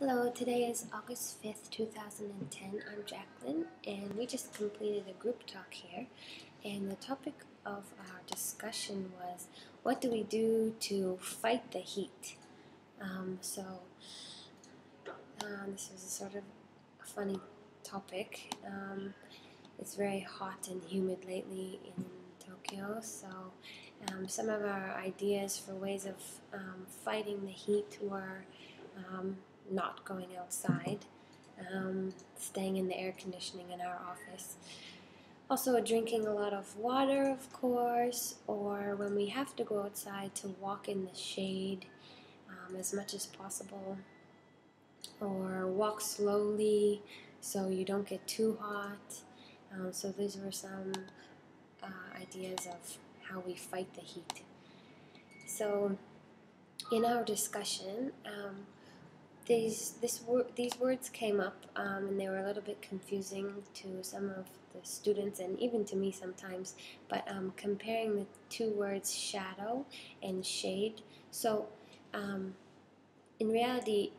Hello, today is August 5th, 2010. I'm Jacqueline, and we just completed a group talk here. And the topic of our discussion was, what do we do to fight the heat? This is a sort of a funny topic. It's very hot and humid lately in Tokyo, so some of our ideas for ways of fighting the heat were not going outside, staying in the air conditioning in our office. Also drinking a lot of water, of course, or when we have to go outside, to walk in the shade as much as possible, or walk slowly so you don't get too hot. So these were some ideas of how we fight the heat. So in our discussion, these words came up, and they were a little bit confusing to some of the students and even to me sometimes, but comparing the two words shadow and shade. So in reality,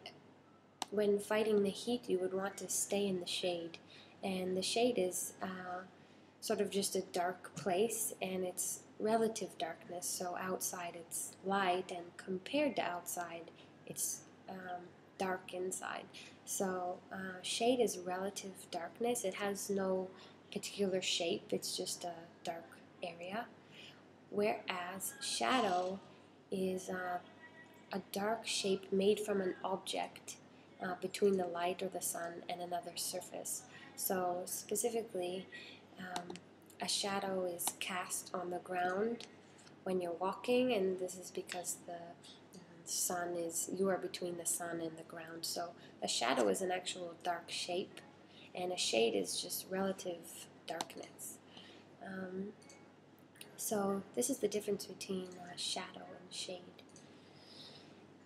when fighting the heat, you would want to stay in the shade, and the shade is sort of just a dark place, and it's relative darkness. So outside it's light, and compared to outside it's dark inside. So shade is relative darkness. It has no particular shape, it's just a dark area. Whereas shadow is a dark shape made from an object between the light or the sun and another surface. So specifically, a shadow is cast on the ground when you're walking, and this is because you are between the sun and the ground. So a shadow is an actual dark shape, and a shade is just relative darkness. So this is the difference between shadow and shade.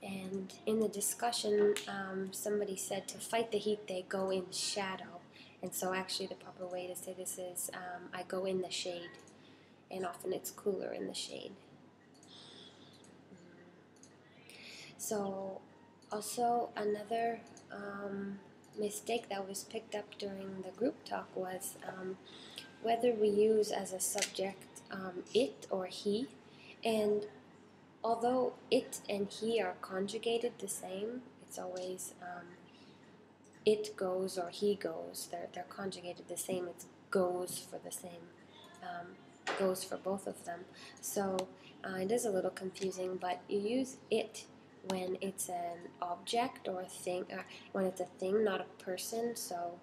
And in the discussion, somebody said to fight the heat, they go in shadow. And so actually the proper way to say this is, I go in the shade. And often it's cooler in the shade. So also another mistake that was picked up during the group talk was whether we use as a subject it or he. And although it and he are conjugated the same, it's always it goes or he goes. They're conjugated the same. It goes for the same. Goes for both of them. So it is a little confusing, but you use it when it's an object or a thing, when it's a thing, not a person. So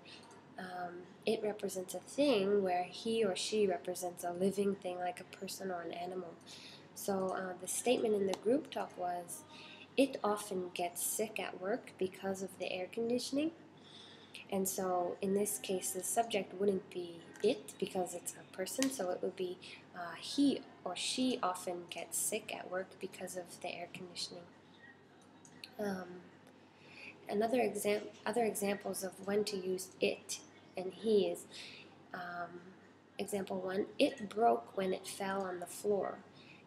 it represents a thing, where he or she represents a living thing like a person or an animal. So the statement in the group talk was, it often gets sick at work because of the air conditioning. And so in this case, the subject wouldn't be it because it's a person, so it would be he or she often gets sick at work because of the air conditioning. Other examples of when to use it and he is, example 1, it broke when it fell on the floor.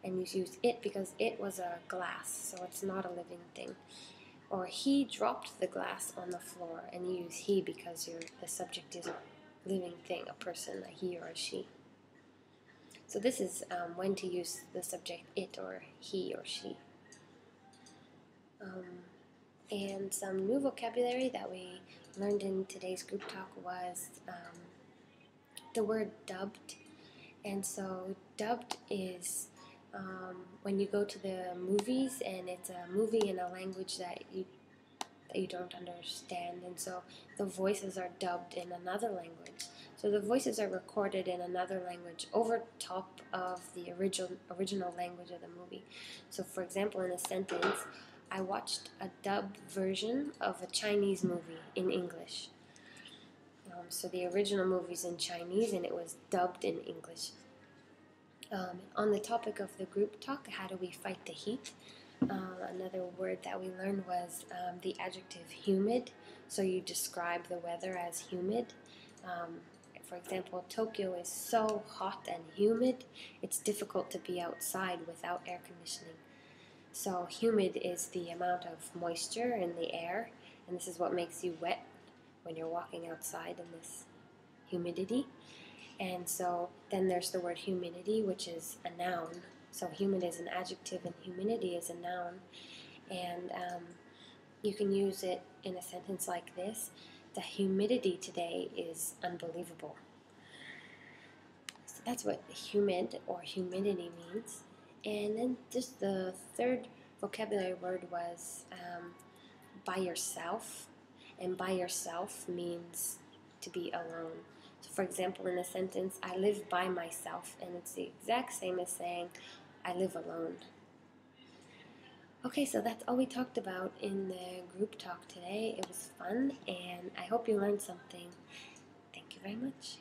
And you use it because it was a glass, so it's not a living thing. Or he dropped the glass on the floor, and you use he because the subject is a living thing, a person, a he or a she. So this is when to use the subject it or he or she. And some new vocabulary that we learned in today's group talk was the word dubbed. And so dubbed is when you go to the movies and it's a movie in a language that you don't understand, and so the voices are dubbed in another language. So the voices are recorded in another language over top of the original language of the movie. So for example, in a sentence, I watched a dubbed version of a Chinese movie in English. So the original movie's in Chinese and it was dubbed in English. On the topic of the group talk, how do we fight the heat? Another word that we learned was the adjective humid. So you describe the weather as humid. For example, Tokyo is so hot and humid, it's difficult to be outside without air conditioning. So humid is the amount of moisture in the air, and this is what makes you wet when you're walking outside in this humidity. And so then there's the word humidity, which is a noun. So humid is an adjective and humidity is a noun. And you can use it in a sentence like this: the humidity today is unbelievable. So that's what humid or humidity means. And then just the third vocabulary word was by yourself. And by yourself means to be alone. So for example, in a sentence, I live by myself, and it's the exact same as saying I live alone. Okay, so that's all we talked about in the group talk today. It was fun, and I hope you learned something. Thank you very much.